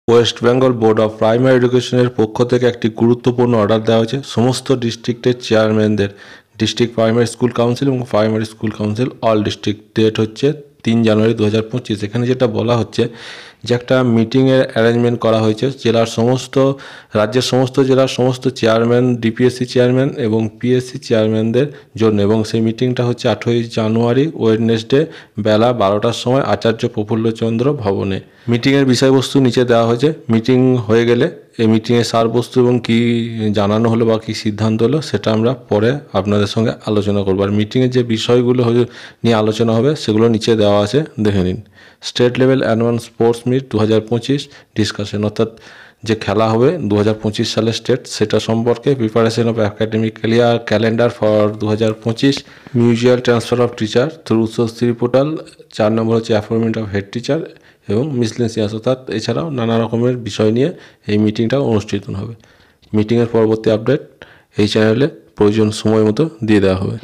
West Bengal board of primary এডুকেশনের পক্ষ থেকে একটি গুরুত্বপূর্ণ অর্ডার দেওয়া হয়েছে সমস্ত ডিস্ট্রিক্টের চেয়ারম্যানদের। ডিস্ট্রিক্ট প্রাইমারি স্কুল কাউন্সিল এবং primary school council all district, date হচ্ছে 3 জানুয়ারি 2025। এখানে যেটা বলা হচ্ছে যে একটা মিটিংয়ের অ্যারেঞ্জমেন্ট করা হয়েছে রাজ্যের সমস্ত জেলার সমস্ত চেয়ারম্যান, ডিপিএসসি চেয়ারম্যান এবং পিএসসি চেয়ারম্যানদের জন্য, এবং সেই মিটিংটা হচ্ছে 8ই জানুয়ারি ওয়েডনেসডে বেলা 12টার সময় আচার্য প্রফুল্লচন্দ্র ভবনে। মিটিংয়ের বিষয়বস্তু নিচে দেওয়া হয়েছে। মিটিং হয়ে গেলে এই মিটিংয়ের সারবস্তু এবং কী জানানো হলো বা কী সিদ্ধান্ত হলো সেটা আমরা পরে আপনাদের সঙ্গে আলোচনা করবো। আর মিটিংয়ের যে বিষয়গুলো নিয়ে আলোচনা হবে সেগুলো নিচে দেওয়া আছে, দেখে নিন। State level annual sports meet 2025 discussion, অর্থাৎ যে খেলা হবে 2025 সালে স্টেট, সেটা সম্পর্কে preparation of academic calendar for 2025, mutual transfer of teacher through sourcing portal, 4 number হচ্ছে অ্যাপয়েন্টমেন্ট অফ হেড টিচার এবং মিসলেনিয়াস, অর্থাৎ এছাড়াও নানা রকমের বিষয় নিয়ে এই মিটিংটা অনুষ্ঠিত হবে। মিটিংয়ের পরবর্তী আপডেট এই চ্যানেলে প্রয়োজন সময় মতো দিয়ে দেওয়া হবে।